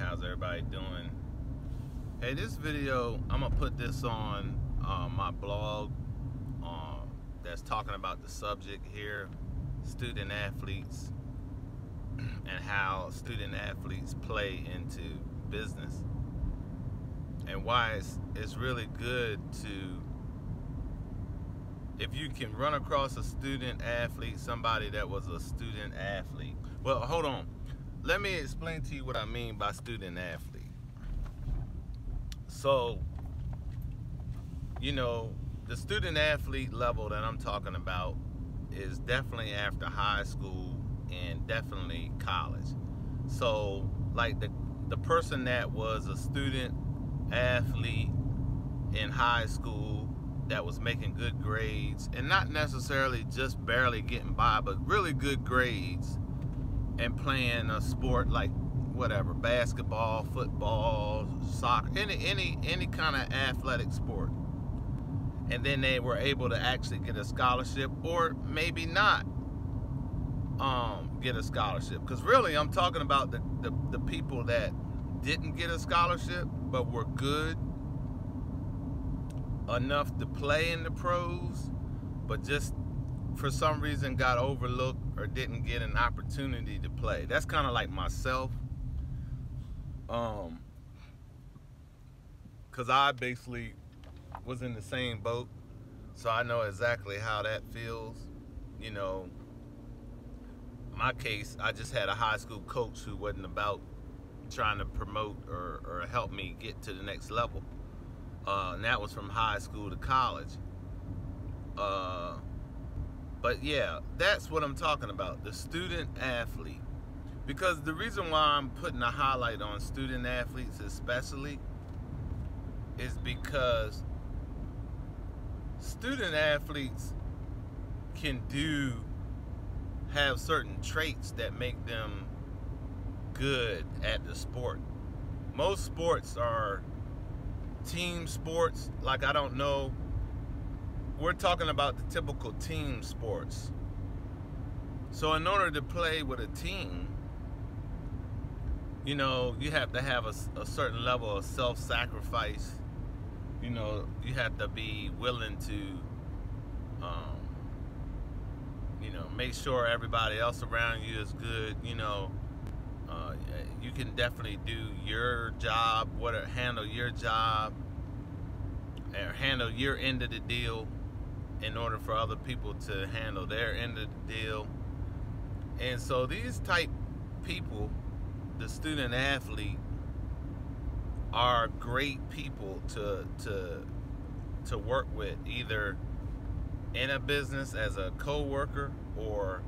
How's everybody doing? Hey, this video, I'm gonna put this on my blog that's talking about the subject here, student athletes, and how student athletes play into business, and why it's really good to, if you can run across a student athlete, somebody that was a student athlete. Well, hold on. Let me explain to you what I mean by student athlete. So, you know, the student athlete level that I'm talking about is definitely after high school and definitely college. So, like the person that was a student athlete in high school that was making good grades, and not necessarily just barely getting by, but really good grades, and playing a sport like whatever, basketball, football, soccer, any kind of athletic sport, and then they were able to actually get a scholarship, or maybe not get a scholarship, because really I'm talking about the people that didn't get a scholarship but were good enough to play in the pros, but just for some reason got overlooked or didn't get an opportunity to play. That's kind of like myself, because I basically was in the same boat, so I know exactly how that feels. You know, in my case, I just had a high school coach who wasn't about trying to promote or help me get to the next level, and that was from high school to college. But yeah, that's what I'm talking about, the student athlete. Because the reason why I'm putting a highlight on student athletes especially is because student athletes can have certain traits that make them good at the sport. Most sports are team sports. Like, I don't know, we're talking about the typical team sports. So in order to play with a team, you know, you have to have a certain level of self-sacrifice. You know, you have to be willing to, you know, make sure everybody else around you is good. You know, you can definitely do your job, handle your job, or handle your end of the deal in order for other people to handle their end of the deal. And so these type people, the student athlete, are great people to work with, either in a business as a co-worker or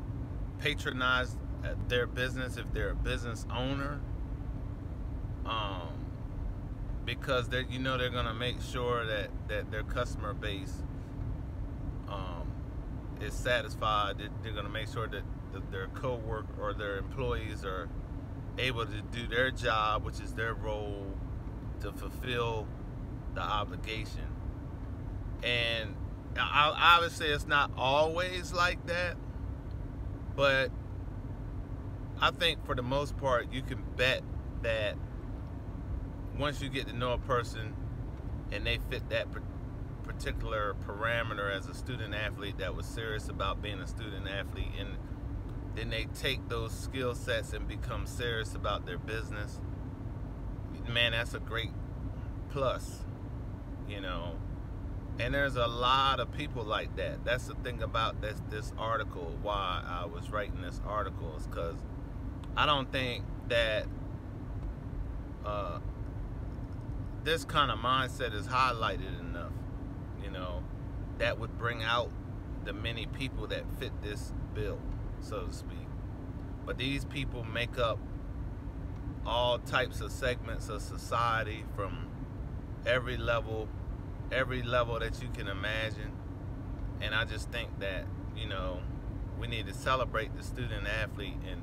patronize their business if they're a business owner, because they're gonna make sure that their customer base is satisfied. They're gonna make sure that their co-worker or their employees are able to do their job, which is their role, to fulfill the obligation. And obviously it's not always like that, but I think for the most part you can bet that once you get to know a person and they fit that particular parameter as a student athlete that was serious about being a student athlete, and then they take those skill sets and become serious about their business, man, that's a great plus, you know. And there's a lot of people like that. That's the thing about this article, why I was writing this article, is because I don't think that this kind of mindset is highlighted enough, you know, that would bring out the many people that fit this bill, so to speak. But these people make up all types of segments of society, from every level that you can imagine. And I just think that, you know, we need to celebrate the student athlete, and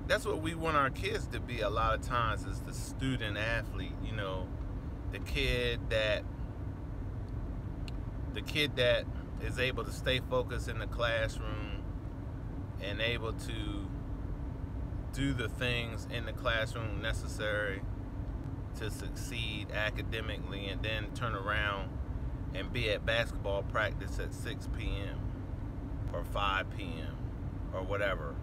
that's what we want our kids to be a lot of times, is the student athlete. You know, the kid that is able to stay focused in the classroom and able to do the things in the classroom necessary to succeed academically, and then turn around and be at basketball practice at 6 p.m. or 5 p.m. or whatever,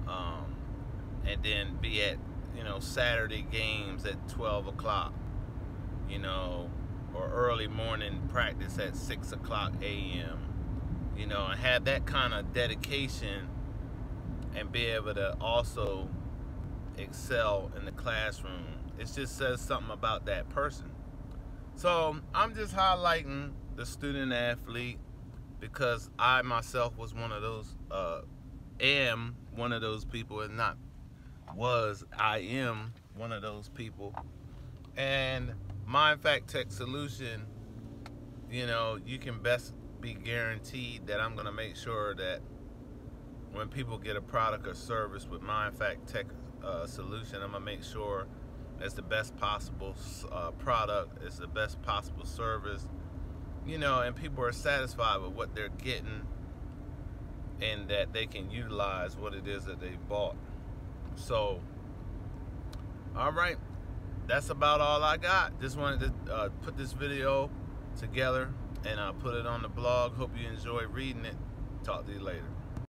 and then be at, you know, Saturday games at 12 o'clock, you know, or early morning practice at 6 o'clock a.m., you know, and have that kind of dedication and be able to also excel in the classroom. It just says something about that person. So I'm just highlighting the student athlete because I myself was one of those, am one of those people, and not was, I am one of those people. And MindFactTech Solution, you know, you can best be guaranteed that I'm going to make sure that when people get a product or service with MindFactTech Solution, I'm going to make sure it's the best possible product, it's the best possible service, you know, and people are satisfied with what they're getting, and that they can utilize what it is that they bought. So, all right, that's about all I got. Just wanted to put this video together and put it on the blog. Hope you enjoy reading it. Talk to you later.